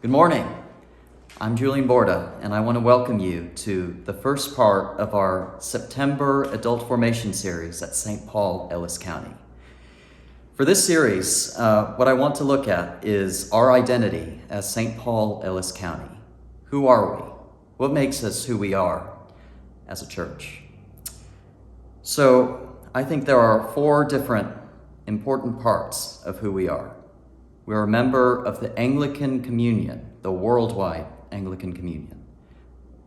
Good morning. I'm Julian Borda, and I want to welcome you to the first part of our September Adult Formation series at St. Paul, Ellis County. For this series, what I want to look at is our identity as St. Paul, Ellis County. Who are we? What makes us who we are as a church? So I think there are four different important parts of who we are. We're a member of the Anglican Communion, the worldwide Anglican Communion.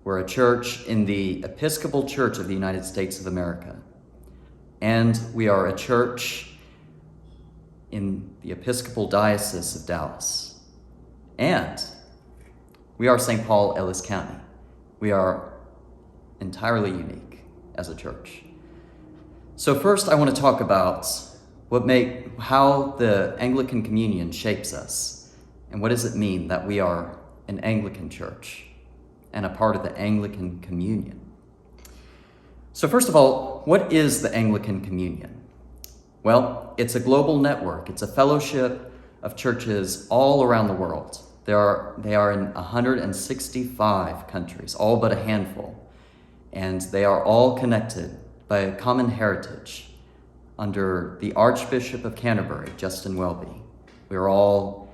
We're a church in the Episcopal Church of the United States of America. And we are a church in the Episcopal Diocese of Dallas. And we are St. Paul, Ellis County. We are entirely unique as a church. So first I want to talk about how the Anglican Communion shapes us, and what does it mean that we are an Anglican church and a part of the Anglican Communion. So first of all, what is the Anglican Communion? Well, it's a global network. It's a fellowship of churches all around the world. They are in 165 countries, all but a handful, and they are all connected by a common heritage under the Archbishop of Canterbury, Justin Welby. We're all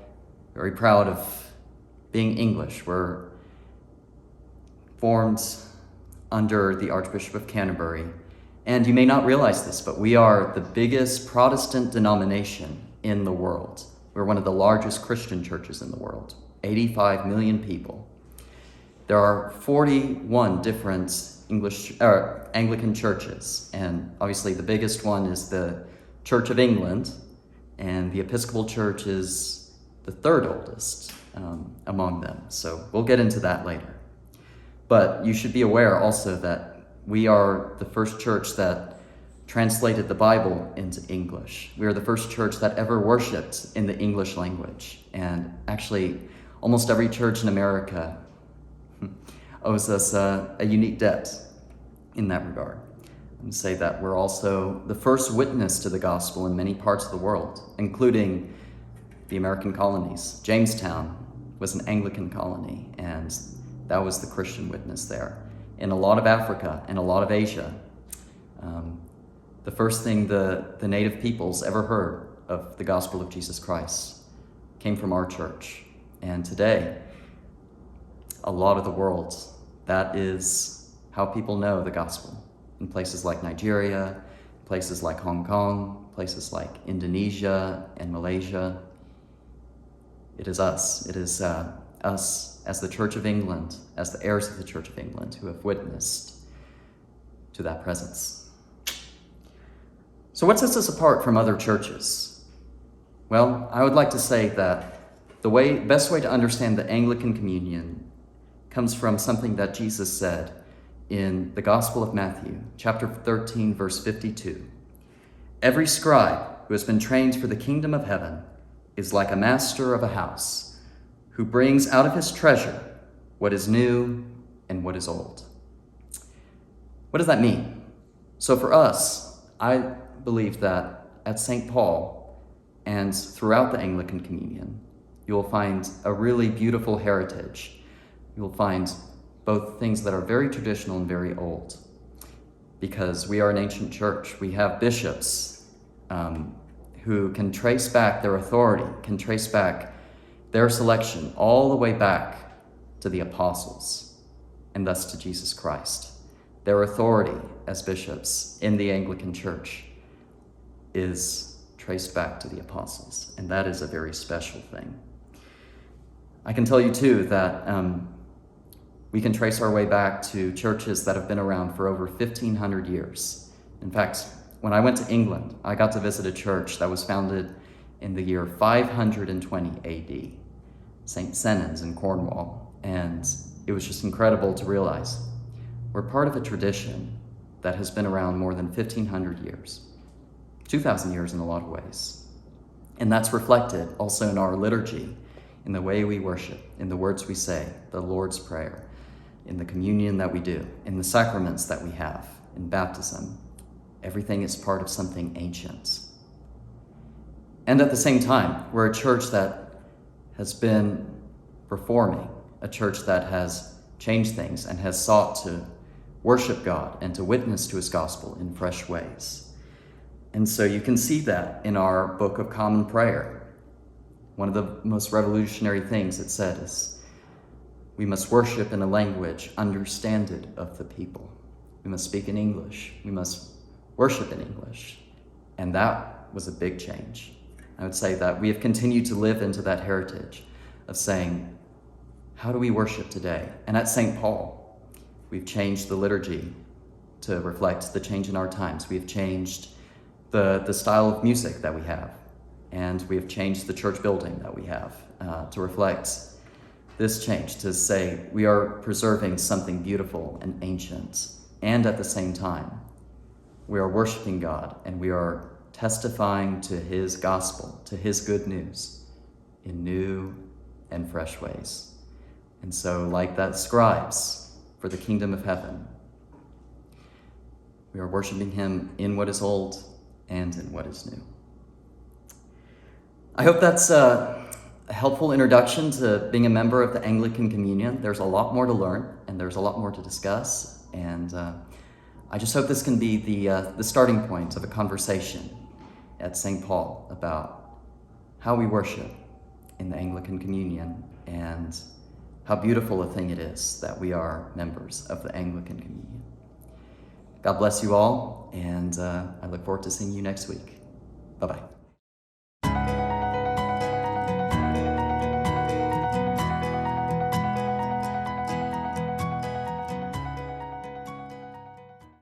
very proud of being English. We're formed under the Archbishop of Canterbury. And you may not realize this, but we are the biggest Protestant denomination in the world. We're one of the largest Christian churches in the world, 85 million people. There are 41 different Anglican churches, and obviously the biggest one is the Church of England, and the Episcopal Church is the third oldest among them. So we'll get into that later. But you should be aware also that we are the first church that translated the Bible into English. We are the first church that ever worshiped in the English language, and actually almost every church in America owes us a unique debt in that regard. And say that we're also the first witness to the gospel in many parts of the world, including the American colonies. Jamestown was an Anglican colony, and that was the Christian witness there. In a lot of Africa and a lot of Asia, the first thing the native peoples ever heard of the gospel of Jesus Christ came from our church. And today, a lot of the world, that is how people know the gospel. In places like Nigeria, places like Hong Kong, places like Indonesia and Malaysia, it is us. It is us as the Church of England, as the heirs of the Church of England, who have witnessed to that presence. So what sets us apart from other churches? Well, I would like to say that the best way to understand the Anglican Communion comes from something that Jesus said in the Gospel of Matthew, chapter 13, verse 52. Every scribe who has been trained for the kingdom of heaven is like a master of a house who brings out of his treasure what is new and what is old. What does that mean? So for us, I believe that at St. Paul and throughout the Anglican Communion, you will find a really beautiful heritage. You will find both things that are very traditional and very old, because we are an ancient church. We have bishops who can trace back their authority, can trace back their selection all the way back to the apostles, and thus to Jesus Christ. Their authority as bishops in the Anglican Church is traced back to the apostles, and that is a very special thing. I can tell you too that we can trace our way back to churches that have been around for over 1,500 years. In fact, when I went to England, I got to visit a church that was founded in the year 520 AD, St. Senans in Cornwall, and it was just incredible to realize we're part of a tradition that has been around more than 1,500 years, 2,000 years in a lot of ways. And that's reflected also in our liturgy, in the way we worship, in the words we say, the Lord's Prayer, in the communion that we do, in the sacraments that we have, in baptism. Everything is part of something ancient. And at the same time, we're a church that has been performing, a church that has changed things and has sought to worship God and to witness to his gospel in fresh ways. And so you can see that in our Book of Common Prayer. One of the most revolutionary things it said is, we must worship in a language understanded of the people. We must speak in English. We must worship in English. And that was a big change. I would say that we have continued to live into that heritage of saying, how do we worship today? And at St. Paul, we've changed the liturgy to reflect the change in our times. We have changed the style of music that we have. And we have changed the church building that we have to reflect this change, to say we are preserving something beautiful and ancient. And at the same time, we are worshiping God and we are testifying to his gospel, to his good news in new and fresh ways. And so, like that scribes for the kingdom of heaven, we are worshiping him in what is old and in what is new. I hope that's a helpful introduction to being a member of the Anglican Communion. There's a lot more to learn and there's a lot more to discuss. And I just hope this can be the starting point of a conversation at St. Paul about how we worship in the Anglican Communion and how beautiful a thing it is that we are members of the Anglican Communion. God bless you all, and I look forward to seeing you next week. Bye-bye.